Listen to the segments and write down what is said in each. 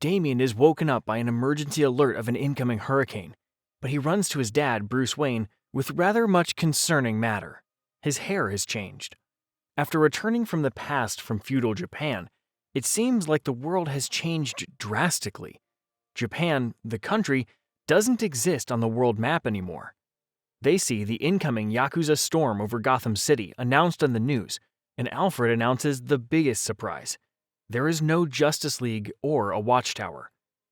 Damien is woken up by an emergency alert of an incoming hurricane, but he runs to his dad, Bruce Wayne, with rather much concerning matter. His hair has changed. After returning from the past from feudal Japan, it seems like the world has changed drastically. Japan, the country, doesn't exist on the world map anymore. They see the incoming Yakuza storm over Gotham City announced on the news, and Alfred announces the biggest surprise. There is no Justice League or a Watchtower.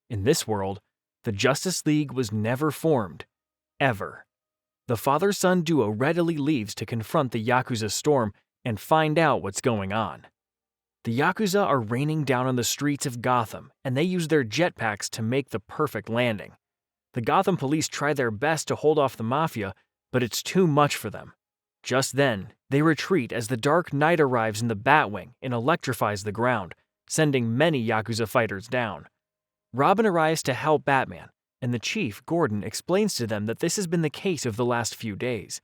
In this world, the Justice League was never formed. Ever. The father-son duo readily leaves to confront the Yakuza storm and find out what's going on. The Yakuza are raining down on the streets of Gotham, and they use their jetpacks to make the perfect landing. The Gotham police try their best to hold off the Mafia, but it's too much for them. Just then, they retreat as the Dark Knight arrives in the Batwing and electrifies the ground, sending many Yakuza fighters down. Robin arrives to help Batman, and the chief, Gordon, explains to them that this has been the case of the last few days.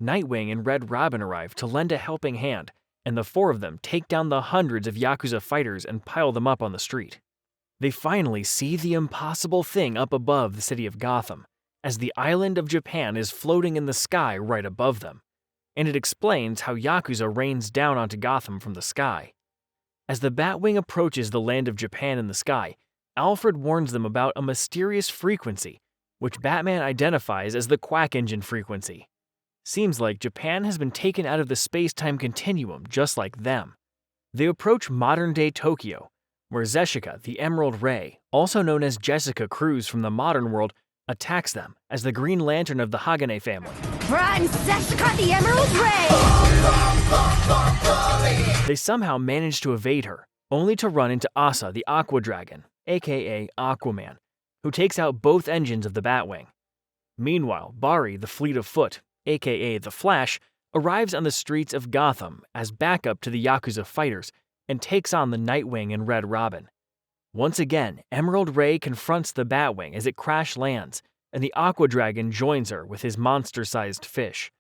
Nightwing and Red Robin arrive to lend a helping hand, and the four of them take down the hundreds of Yakuza fighters and pile them up on the street. They finally see the impossible thing up above the city of Gotham, as the island of Japan is floating in the sky right above them, and it explains how Yakuza rains down onto Gotham from the sky. As the Batwing approaches the land of Japan in the sky, Alfred warns them about a mysterious frequency, which Batman identifies as the Quack Engine frequency. Seems like Japan has been taken out of the space-time continuum just like them. They approach modern-day Tokyo, where Zeshika, the Emerald Ray, also known as Jessica Cruz from the modern world, attacks them as the Green Lantern of the Hagane family. I'm Zeshika, the Emerald Ray! They somehow manage to evade her, only to run into Asa, the Aqua Dragon, aka Aquaman, who takes out both engines of the Batwing. Meanwhile, Barry, the Fleet of Foot, aka the Flash, arrives on the streets of Gotham as backup to the Yakuza fighters and takes on the Nightwing and Red Robin. Once again, Emerald Ray confronts the Batwing as it crash lands, and the Aqua Dragon joins her with his monster-sized fish.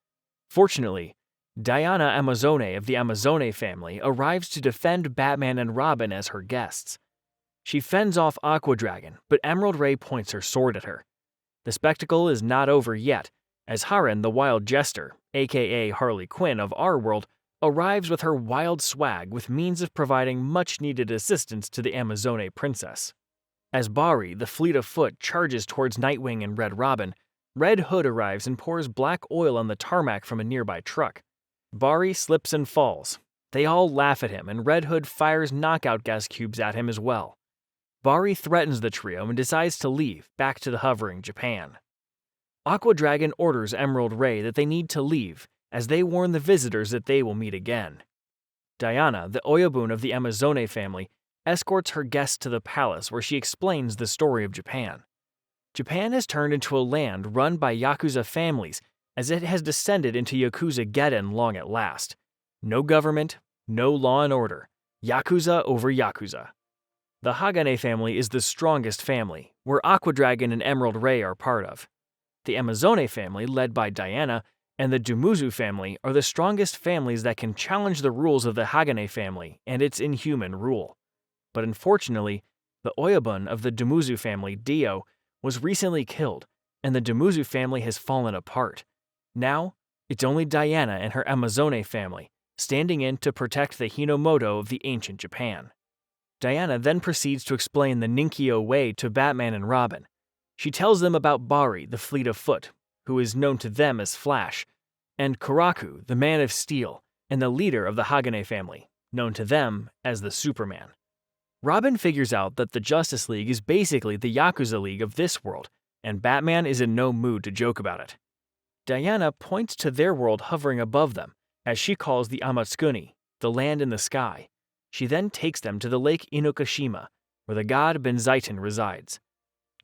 Fortunately, Diana Amazone of the Amazone family arrives to defend Batman and Robin as her guests. She fends off Aqua Dragon, but Emerald Ray points her sword at her. The spectacle is not over yet, as Haren, the Wild Jester, aka Harley Quinn of our world, arrives with her wild swag with means of providing much-needed assistance to the Amazone princess. As Barry, the Fleet of Foot, charges towards Nightwing and Red Robin, Red Hood arrives and pours black oil on the tarmac from a nearby truck. Barry slips and falls. They all laugh at him, and Red Hood fires knockout gas cubes at him as well. Barry threatens the trio and decides to leave, back to the hovering Japan. Aqua Dragon orders Emerald Ray that they need to leave, as they warn the visitors that they will meet again. Diana, the Oyabun of the Amazone family, escorts her guests to the palace where she explains the story of Japan. Japan has turned into a land run by Yakuza families, as it has descended into Yakuza-geddon long at last. No government, no law and order. Yakuza over Yakuza. The Hagane family is the strongest family, where Aqua Dragon and Emerald Ray are part of. The Amazone family, led by Diana, and the Dumuzu family are the strongest families that can challenge the rules of the Hagane family and its inhuman rule. But unfortunately, the Oyabun of the Dumuzu family, Dio, was recently killed, and the Dumuzu family has fallen apart. Now, it's only Diana and her Amazone family, standing in to protect the Hinomoto of the ancient Japan. Diana then proceeds to explain the Ninkyo way to Batman and Robin. She tells them about Barry, the Fleet of Foot, who is known to them as Flash, and Kuraku, the Man of Steel, and the leader of the Hagane family, known to them as the Superman. Robin figures out that the Justice League is basically the Yakuza League of this world, and Batman is in no mood to joke about it. Diana points to their world hovering above them, as she calls the Amatsukuni, the land in the sky. She then takes them to the lake Inokashima, where the god Benzaiten resides.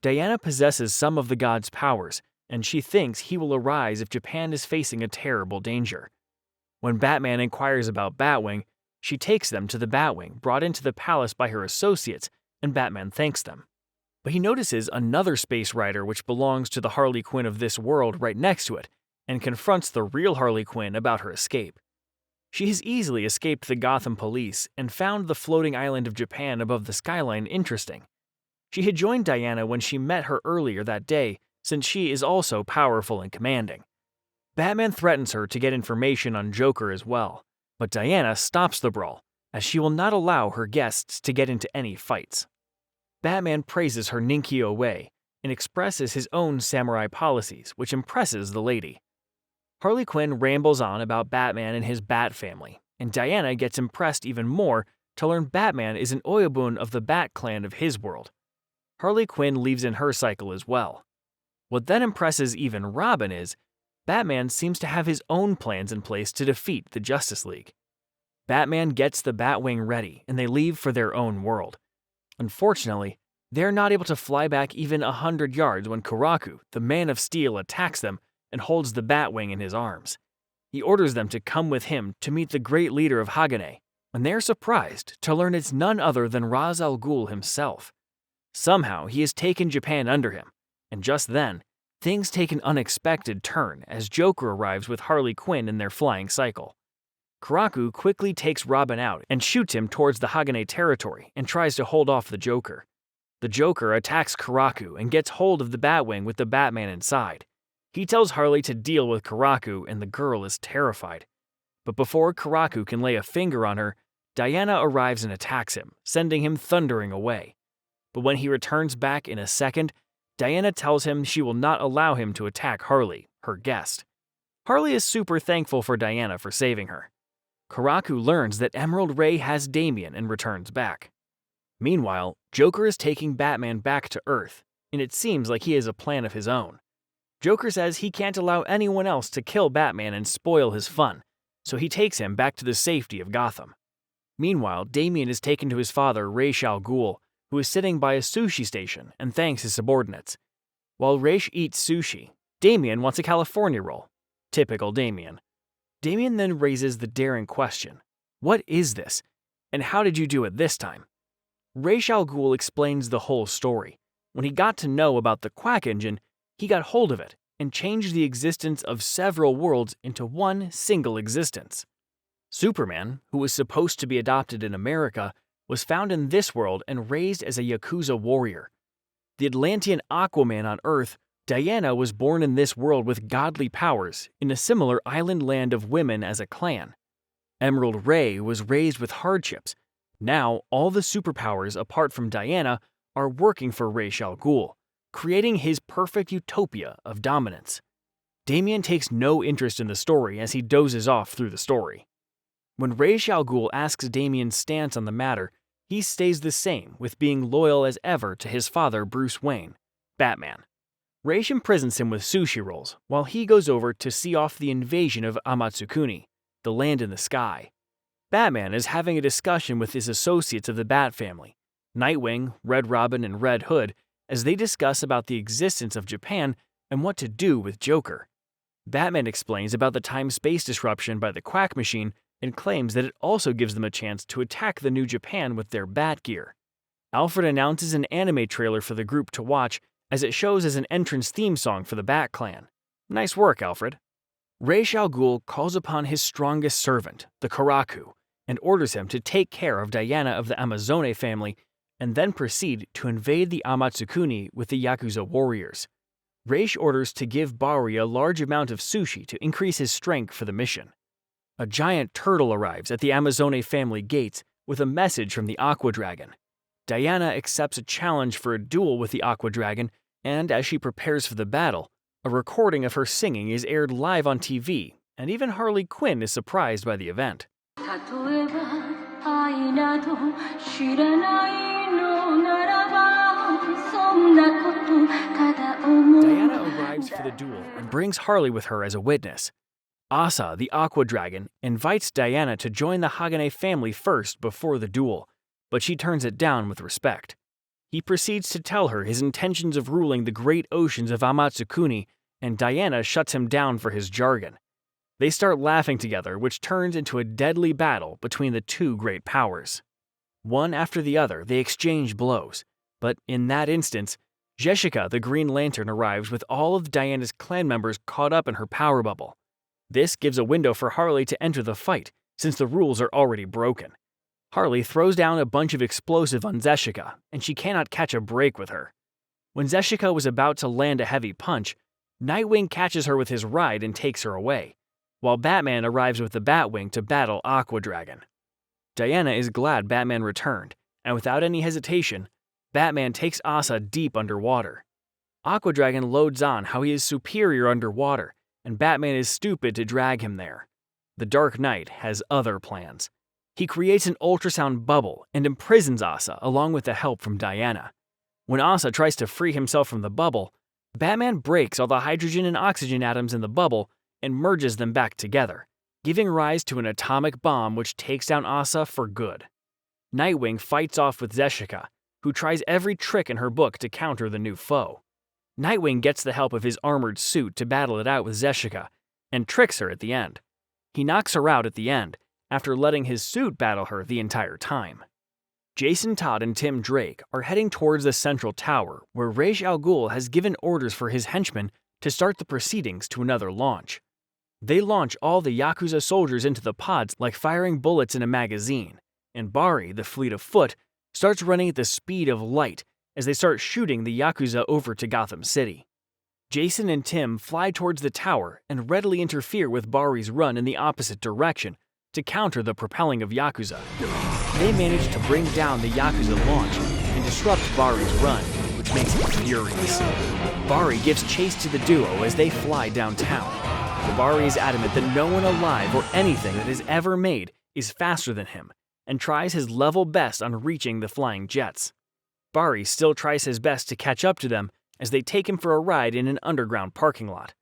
Diana possesses some of the god's powers, and she thinks he will arise if Japan is facing a terrible danger. When Batman inquires about Batwing, she takes them to the Batwing brought into the palace by her associates, and Batman thanks them. But he notices another space rider which belongs to the Harley Quinn of this world right next to it, and confronts the real Harley Quinn about her escape. She has easily escaped the Gotham police and found the floating island of Japan above the skyline interesting. She had joined Diana when she met her earlier that day, since she is also powerful and commanding. Batman threatens her to get information on Joker as well, but Diana stops the brawl, as she will not allow her guests to get into any fights. Batman praises her Ninkyo way and expresses his own samurai policies, which impresses the lady. Harley Quinn rambles on about Batman and his Bat family, and Diana gets impressed even more to learn Batman is an Oyabun of the Bat clan of his world. Harley Quinn leaves in her cycle as well. What then impresses even Robin is Batman seems to have his own plans in place to defeat the Justice League. Batman gets the Batwing ready, and they leave for their own world. Unfortunately, they're not able to fly back even 100 yards when Kuraku, the Man of Steel, attacks them and holds the Batwing in his arms. He orders them to come with him to meet the great leader of Hagane, and they're surprised to learn it's none other than Ra's al Ghul himself. Somehow, he has taken Japan under him, and just then, things take an unexpected turn as Joker arrives with Harley Quinn in their flying cycle. Kuraku quickly takes Robin out and shoots him towards the Hagane territory and tries to hold off the Joker. The Joker attacks Kuraku and gets hold of the Batwing with the Batman inside. He tells Harley to deal with Kuraku, and the girl is terrified. But before Kuraku can lay a finger on her, Diana arrives and attacks him, sending him thundering away. But when he returns back in a second, Diana tells him she will not allow him to attack Harley, her guest. Harley is super thankful for Diana for saving her. Kuraku learns that Emerald Ray has Damien and returns back. Meanwhile, Joker is taking Batman back to Earth, and it seems like he has a plan of his own. Joker says he can't allow anyone else to kill Batman and spoil his fun, so he takes him back to the safety of Gotham. Meanwhile, Damien is taken to his father, Ra's al Ghul, who is sitting by a sushi station and thanks his subordinates. While Ra's eats sushi, Damien wants a California roll. Typical Damien. Damien then raises the daring question, "What is this? And how did you do it this time?" Ra's al Ghul explains the whole story. When he got to know about the Quack engine, he got hold of it and changed the existence of several worlds into one single existence. Superman, who was supposed to be adopted in America, was found in this world and raised as a Yakuza warrior. The Atlantean Aquaman on Earth, Diana was born in this world with godly powers in a similar island land of women as a clan. Emerald Ray was raised with hardships. Now, all the superpowers apart from Diana are working for Ra's al Ghul, creating his perfect utopia of dominance. Damien takes no interest in the story as he dozes off through the story. When Ra's al Ghul asks Damien's stance on the matter, he stays the same, with being loyal as ever to his father, Bruce Wayne, Batman. Ra's imprisons him with sushi rolls, while he goes over to see off the invasion of Amatsukuni, the land in the sky. Batman is having a discussion with his associates of the Bat family, Nightwing, Red Robin, and Red Hood, as they discuss about the existence of Japan and what to do with Joker. Batman explains about the time-space disruption by the Quack machine and claims that it also gives them a chance to attack the new Japan with their Bat gear. Alfred announces an anime trailer for the group to watch as it shows as an entrance theme song for the Bat Clan. Nice work, Alfred. Ra's al Ghul calls upon his strongest servant, the Kuraku, and orders him to take care of Diana of the Amazone family and then proceed to invade the Amatsukuni with the Yakuza warriors. Ra's orders to give Bari a large amount of sushi to increase his strength for the mission. A giant turtle arrives at the Amazone family gates with a message from the Aqua Dragon. Diana accepts a challenge for a duel with the Aqua Dragon, and as she prepares for the battle, a recording of her singing is aired live on TV, and even Harley Quinn is surprised by the event. Diana arrives for the duel and brings Harley with her as a witness. Asa, the Aqua Dragon, invites Diana to join the Hagane family first before the duel, but she turns it down with respect. He proceeds to tell her his intentions of ruling the great oceans of Amatsukuni, and Diana shuts him down for his jargon. They start laughing together, which turns into a deadly battle between the two great powers. One after the other, they exchange blows, but in that instance, Jessica the Green Lantern arrives with all of Diana's clan members caught up in her power bubble. This gives a window for Harley to enter the fight, since the rules are already broken. Harley throws down a bunch of explosive on Zeshika, and she cannot catch a break with her. When Zeshika was about to land a heavy punch, Nightwing catches her with his ride and takes her away, while Batman arrives with the Batwing to battle Aqua Dragon. Diana is glad Batman returned, and without any hesitation, Batman takes Asa deep underwater. Aqua Dragon loads on how he is superior underwater, and Batman is stupid to drag him there. The Dark Knight has other plans. He creates an ultrasound bubble and imprisons Asa along with the help from Diana. When Asa tries to free himself from the bubble, Batman breaks all the hydrogen and oxygen atoms in the bubble and merges them back together, giving rise to an atomic bomb which takes down Asa for good. Nightwing fights off with Zeshika, who tries every trick in her book to counter the new foe. Nightwing gets the help of his armored suit to battle it out with Zeshika, and tricks her at the end. He knocks her out at the end, after letting his suit battle her the entire time. Jason Todd and Tim Drake are heading towards the central tower, where Ra's al Ghul has given orders for his henchmen to start the proceedings to another launch. They launch all the Yakuza soldiers into the pods like firing bullets in a magazine, and Bari, the fleet of foot, starts running at the speed of light as they start shooting the Yakuza over to Gotham City. Jason and Tim fly towards the tower and readily interfere with Bari's run in the opposite direction to counter the propelling of Yakuza. They manage to bring down the Yakuza launch and disrupt Bari's run, which makes him furious. Bari gives chase to the duo as they fly downtown. But Bari is adamant that no one alive or anything that is ever made is faster than him, and tries his level best on reaching the flying jets. Bari still tries his best to catch up to them as they take him for a ride in an underground parking lot.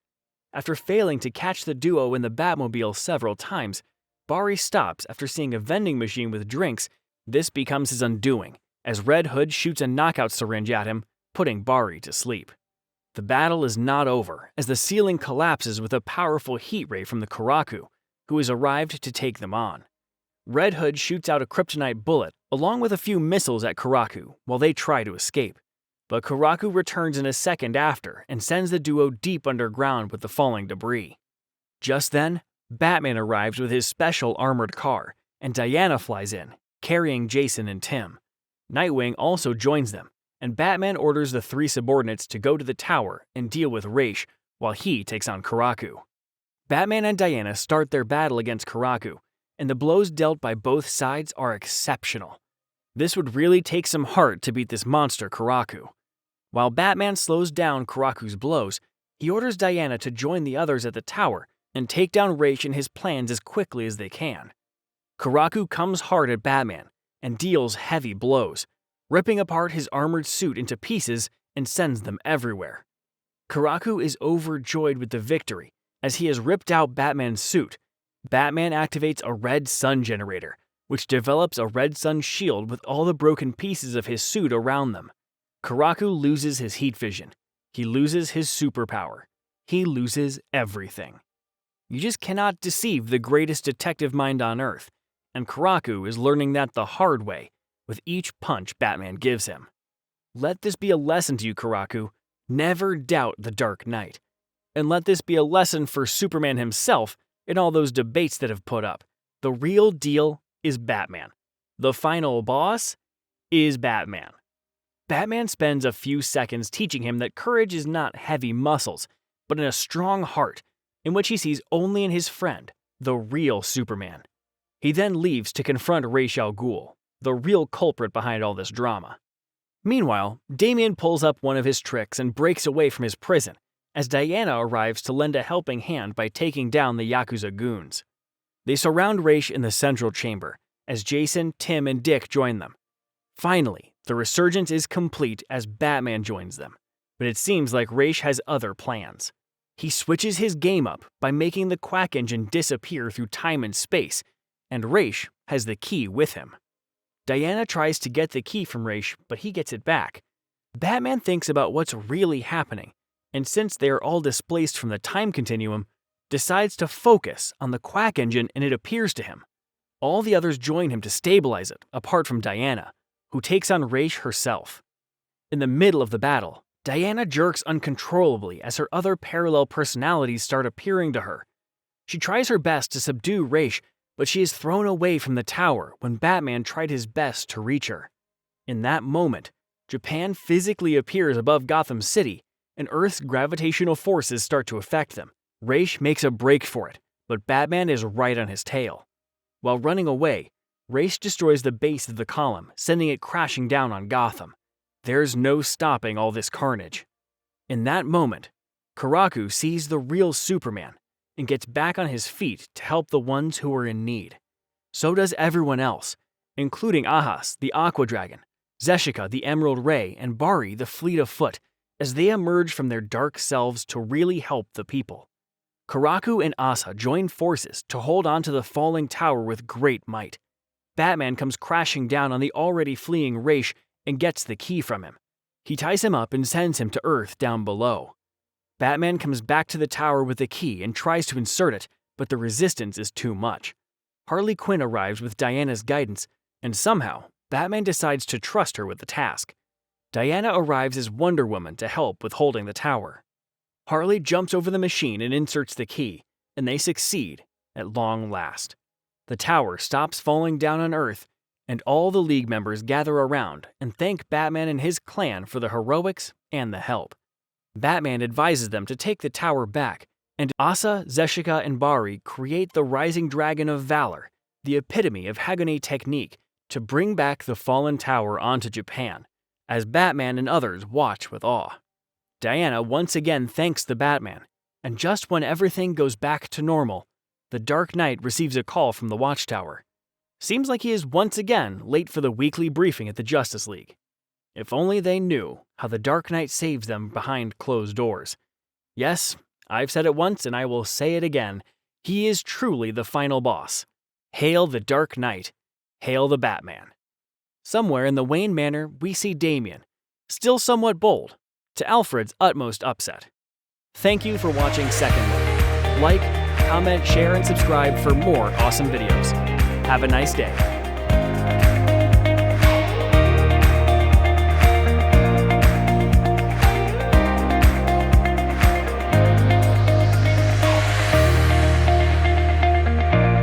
After failing to catch the duo in the Batmobile several times, Bari stops after seeing a vending machine with drinks. This becomes his undoing, as Red Hood shoots a knockout syringe at him, putting Bari to sleep. The battle is not over, as the ceiling collapses with a powerful heat ray from the Kuraku, who has arrived to take them on. Red Hood shoots out a kryptonite bullet, along with a few missiles at Kuraku, while they try to escape. But Kuraku returns in a second after and sends the duo deep underground with the falling debris. Just then, Batman arrives with his special armored car, and Diana flies in, carrying Jason and Tim. Nightwing also joins them, and Batman orders the three subordinates to go to the tower and deal with Ra's while he takes on Kuraku. Batman and Diana start their battle against Kuraku, and the blows dealt by both sides are exceptional. This would really take some heart to beat this monster Kuraku. While Batman slows down Kuraku's blows, he orders Diana to join the others at the tower and take down Ra's and his plans as quickly as they can. Kuraku comes hard at Batman and deals heavy blows, ripping apart his armored suit into pieces and sends them everywhere. Kuraku is overjoyed with the victory as he has ripped out Batman's suit. Batman activates a red sun generator, which develops a red sun shield with all the broken pieces of his suit around them. Kuraku loses his heat vision. He loses his superpower. He loses everything. You just cannot deceive the greatest detective mind on Earth, and Kuraku is learning that the hard way with each punch Batman gives him. Let this be a lesson to you, Kuraku. Never doubt the Dark Knight. And let this be a lesson for Superman himself in all those debates that have put up. The real deal is Batman. The final boss is Batman. Batman spends a few seconds teaching him that courage is not heavy muscles, but in a strong heart, in which he sees only in his friend, the real Superman. He then leaves to confront Ra's al Ghul, the real culprit behind all this drama. Meanwhile, Damien pulls up one of his tricks and breaks away from his prison, as Diana arrives to lend a helping hand by taking down the Yakuza goons. They surround Ra's in the central chamber, as Jason, Tim, and Dick join them. Finally, the resurgence is complete as Batman joins them, but it seems like Ra's has other plans. He switches his game up by making the Quack engine disappear through time and space, and Ra's has the key with him. Diana tries to get the key from Ra's, but he gets it back. Batman thinks about what's really happening, and since they are all displaced from the time continuum, decides to focus on the Quack engine, and it appears to him. All the others join him to stabilize it, apart from Diana, who takes on Ra's herself. In the middle of the battle, Diana jerks uncontrollably as her other parallel personalities start appearing to her. She tries her best to subdue Ra's, but she is thrown away from the tower when Batman tried his best to reach her. In that moment, Japan physically appears above Gotham City, and Earth's gravitational forces start to affect them. Ra's makes a break for it, but Batman is right on his tail. While running away, Ra's destroys the base of the column, sending it crashing down on Gotham. There's no stopping all this carnage. In that moment, Kuraku sees the real Superman and gets back on his feet to help the ones who are in need. So does everyone else, including Ahas, the Aqua Dragon, Zeshika, the Emerald Ray, and Bari, the Fleet of Foot, as they emerge from their dark selves to really help the people. Kuraku and Asa join forces to hold on to the falling tower with great might. Batman comes crashing down on the already fleeing Ra's and gets the key from him. He ties him up and sends him to Earth down below. Batman comes back to the tower with the key and tries to insert it, but the resistance is too much. Harley Quinn arrives with Diana's guidance, and somehow, Batman decides to trust her with the task. Diana arrives as Wonder Woman to help with holding the tower. Harley jumps over the machine and inserts the key, and they succeed, at long last. The tower stops falling down on Earth, and all the League members gather around and thank Batman and his clan for the heroics and the help. Batman advises them to take the tower back, and Asa, Zeshika, and Bari create the Rising Dragon of Valor, the epitome of Hagane technique, to bring back the fallen tower onto Japan, as Batman and others watch with awe. Diana once again thanks the Batman, and just when everything goes back to normal, the Dark Knight receives a call from the Watchtower. Seems like he is once again late for the weekly briefing at the Justice League. If only they knew how the Dark Knight saves them behind closed doors. Yes, I've said it once and I will say it again. He is truly the final boss. Hail the Dark Knight. Hail the Batman. Somewhere in the Wayne Manor, we see Damien, still somewhat bold, to Alfred's utmost upset. Thank you for watching Second Look. Like, comment, share, and subscribe for more awesome videos. Have a nice day.